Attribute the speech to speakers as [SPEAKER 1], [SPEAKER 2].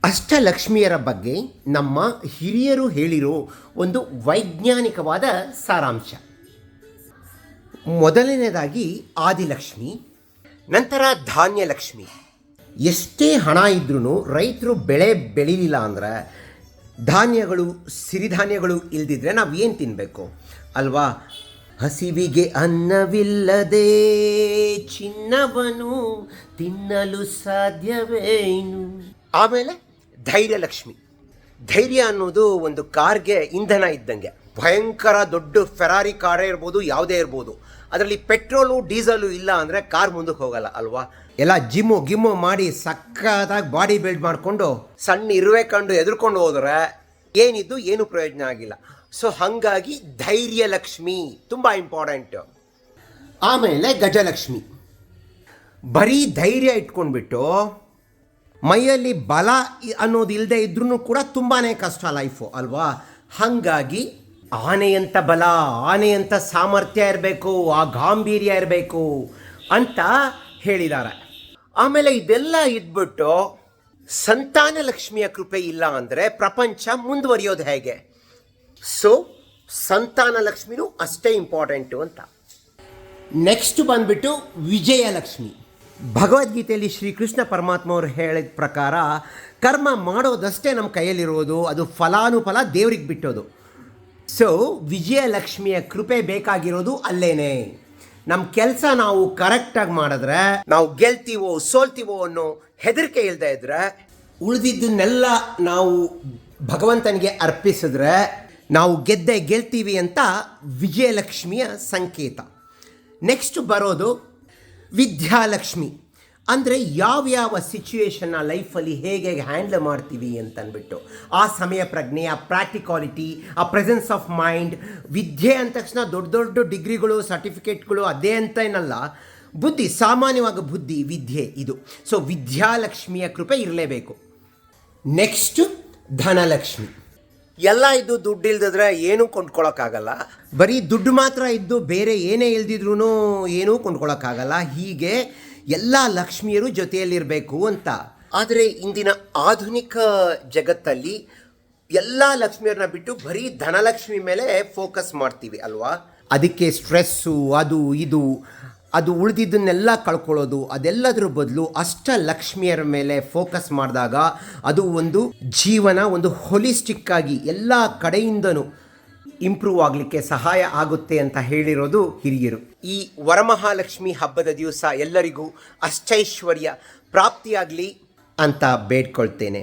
[SPEAKER 1] ಅಷ್ಟಲಕ್ಷ್ಮಿಯರ ಬಗ್ಗೆ ನಮ್ಮ ಹಿರಿಯರು ಹೇಳಿರೋ ಒಂದು ವೈಜ್ಞಾನಿಕವಾದ ಸಾರಾಂಶ. ಮೊದಲನೇದಾಗಿ ಆದಿಲಕ್ಷ್ಮಿ, ನಂತರ ಧಾನ್ಯಲಕ್ಷ್ಮಿ. ಎಷ್ಟೇ ಹಣ ಇದ್ರೂ ರೈತರು ಬೆಳೆ ಬೆಳೀಲಿಲ್ಲ ಅಂದರೆ, ಧಾನ್ಯಗಳು ಸಿರಿಧಾನ್ಯಗಳು ಇಲ್ದಿದ್ರೆ ನಾವು ಏನು ತಿನ್ನಬೇಕು ಅಲ್ವಾ? ಹಸಿವಿಗೆ ಅನ್ನವಿಲ್ಲದೆ ಚಿನ್ನವನು ತಿನ್ನಲು ಸಾಧ್ಯವೇನು. ಆಮೇಲೆ ಧೈರ್ಯಲಕ್ಷ್ಮಿ. ಧೈರ್ಯ ಅನ್ನೋದು ಒಂದು ಕಾರ್ಗೆ ಇಂಧನ ಇದ್ದಂಗೆ. ಭಯಂಕರ ದೊಡ್ಡ ಫೆರಾರಿ ಕಾರೇ ಇರ್ಬೋದು, ಯಾವುದೇ ಇರ್ಬೋದು, ಅದರಲ್ಲಿ ಪೆಟ್ರೋಲು ಡೀಸಲು ಇಲ್ಲ ಅಂದರೆ ಕಾರ್ ಮುಂದಕ್ಕೆ ಹೋಗಲ್ಲ ಅಲ್ವಾ? ಎಲ್ಲ ಗಿಮ್ಮು ಮಾಡಿ ಸಕ್ಕತ್ತಾಗಿ ಬಾಡಿ ಬಿಲ್ಡ್ ಮಾಡಿಕೊಂಡು ಸಣ್ಣ ಇರುವೆ ಕಂಡು ಎದುರ್ಕೊಂಡು ಹೋದರೆ ಏನಿದ್ದು ಏನು ಪ್ರಯೋಜನ ಆಗಿಲ್ಲ. ಸೊ ಹಾಗಾಗಿ ಧೈರ್ಯಲಕ್ಷ್ಮಿ ತುಂಬ ಇಂಪಾರ್ಟೆಂಟು. ಆಮೇಲೆ ಗಜಲಕ್ಷ್ಮಿ. ಬರೀ ಧೈರ್ಯ ಇಟ್ಕೊಂಡ್ಬಿಟ್ಟು ಮೈಯಲ್ಲಿ ಬಲ ಅನ್ನೋದು ಇಲ್ಲದೆ ಇದ್ರೂ ಕೂಡ ತುಂಬಾ ಕಷ್ಟ ಲೈಫು ಅಲ್ವಾ? ಹಾಗಾಗಿ ಆನೆಯಂಥ ಬಲ, ಆನೆಯಂಥ ಸಾಮರ್ಥ್ಯ ಇರಬೇಕು, ಆ ಗಾಂಭೀರ್ಯ ಇರಬೇಕು ಅಂತ ಹೇಳಿದ್ದಾರೆ. ಆಮೇಲೆ ಇದೆಲ್ಲ ಇದ್ಬಿಟ್ಟು ಸಂತಾನ ಲಕ್ಷ್ಮಿಯ ಕೃಪೆ ಇಲ್ಲ ಅಂದರೆ ಪ್ರಪಂಚ ಮುಂದುವರಿಯೋದು ಹೇಗೆ? ಸೊ ಸಂತಾನ ಲಕ್ಷ್ಮಿನೂ ಅಷ್ಟೇ ಇಂಪಾರ್ಟೆಂಟು ಅಂತ. ನೆಕ್ಸ್ಟ್ ಬಂದ್ಬಿಟ್ಟು ವಿಜಯಲಕ್ಷ್ಮಿ. ಭಗವದ್ಗೀತೆಯಲ್ಲಿ ಶ್ರೀಕೃಷ್ಣ ಪರಮಾತ್ಮ ಅವರು ಹೇಳಿದ ಪ್ರಕಾರ ಕರ್ಮ ಮಾಡೋದಷ್ಟೇ ನಮ್ಮ ಕೈಯಲ್ಲಿರೋದು, ಅದು ಫಲಾನುಫಲ ದೇವ್ರಿಗೆ ಬಿಟ್ಟೋದು. ಸೊ ವಿಜಯಲಕ್ಷ್ಮಿಯ ಕೃಪೆ ಬೇಕಾಗಿರೋದು ಅಲ್ಲೇನೆ. ನಮ್ಮ ಕೆಲಸ ನಾವು ಕರೆಕ್ಟಾಗಿ ಮಾಡಿದ್ರೆ ನಾವು ಗೆಲ್ತೀವೋ ಸೋಲ್ತೀವೋ ಅನ್ನೋ ಹೆದರಿಕೆ ಇಲ್ಲದೆ ಇದ್ರೆ, ಉಳಿದಿದ್ದನ್ನೆಲ್ಲ ನಾವು ಭಗವಂತನಿಗೆ ಅರ್ಪಿಸಿದ್ರೆ ನಾವು ಗೆಲ್ತೀವಿ ಅಂತ ವಿಜಯಲಕ್ಷ್ಮಿಯ ಸಂಕೇತ. ನೆಕ್ಸ್ಟ್ ಬರೋದು ವಿದ್ಯಾಲಕ್ಷ್ಮಿ. ಅಂದರೆ ಯಾವ್ಯಾವ ಸಿಚುವೇಶನ್ನ ಲೈಫಲ್ಲಿ ಹೇಗೆ ಹ್ಯಾಂಡಲ್ ಮಾಡ್ತೀವಿ ಅಂತಂದ್ಬಿಟ್ಟು ಆ ಸಮಯ ಪ್ರಜ್ಞೆ, ಆ ಪ್ರಾಕ್ಟಿಕಾಲಿಟಿ, ಆ ಪ್ರೆಸೆನ್ಸ್ ಆಫ್ ಮೈಂಡ್. ವಿದ್ಯೆ ಅಂದ ತಕ್ಷಣ ದೊಡ್ಡ ದೊಡ್ಡ ಡಿಗ್ರಿಗಳು, ಸರ್ಟಿಫಿಕೇಟ್ಗಳು ಅದೇ ಅಂತ ಏನಲ್ಲ, ಬುದ್ಧಿ, ಸಾಮಾನ್ಯವಾಗಿ ಬುದ್ಧಿ, ವಿದ್ಯೆ ಇದು. ಸೊ ವಿದ್ಯಾಲಕ್ಷ್ಮಿಯ ಕೃಪೆ ಇರಲೇಬೇಕು. ನೆಕ್ಸ್ಟು ಧನಲಕ್ಷ್ಮಿ. ಎಲ್ಲ ಇದ್ದು ದುಡ್ಡು ಇಲ್ದಿದ್ರೆ ಏನೂ ಕೊಂಡ್ಕೊಳ್ಳೋಕ್ಕಾಗಲ್ಲ. ಬರೀ ದುಡ್ಡು ಮಾತ್ರ ಇದ್ದು ಬೇರೆ ಏನೇ ಇಲ್ದಿದ್ರೂ ಏನೂ ಕೊಂಡ್ಕೊಳ್ಳೋಕ್ಕಾಗಲ್ಲ. ಹೀಗೆ ಎಲ್ಲ ಲಕ್ಷ್ಮಿಯರು ಜೊತೆಯಲ್ಲಿರಬೇಕು ಅಂತ. ಆದರೆ ಇಂದಿನ ಆಧುನಿಕ ಜಗತ್ತಲ್ಲಿ ಎಲ್ಲ ಲಕ್ಷ್ಮಿಯರನ್ನ ಬಿಟ್ಟು ಬರೀ ಧನಲಕ್ಷ್ಮಿ ಮೇಲೆ ಫೋಕಸ್ ಮಾಡ್ತೀವಿ ಅಲ್ವಾ? ಅದಕ್ಕೆ ಸ್ಟ್ರೆಸ್ಸು, ಅದು ಉಳಿದಿದ್ದನ್ನೆಲ್ಲ ಕಳ್ಕೊಳ್ಳೋದು. ಅದೆಲ್ಲದ್ರ ಬದಲು ಅಷ್ಟಲಕ್ಷ್ಮಿಯರ ಮೇಲೆ ಫೋಕಸ್ ಮಾಡಿದಾಗ ಅದು ಒಂದು ಜೀವನ ಒಂದು ಹೊಲಿಸ್ಟಿಕ್ ಆಗಿ ಎಲ್ಲ ಕಡೆಯಿಂದನೂ ಇಂಪ್ರೂವ್ ಆಗಲಿಕ್ಕೆ ಸಹಾಯ ಆಗುತ್ತೆ ಅಂತ ಹೇಳಿರೋದು ಹಿರಿಯರು. ಈ ವರಮಹಾಲಕ್ಷ್ಮಿ ಹಬ್ಬದ ದಿವಸ ಎಲ್ಲರಿಗೂ ಅಷ್ಟೈಶ್ವರ್ಯ ಪ್ರಾಪ್ತಿಯಾಗಲಿ ಅಂತ ಬೇಡ್ಕೊಳ್ತೇನೆ.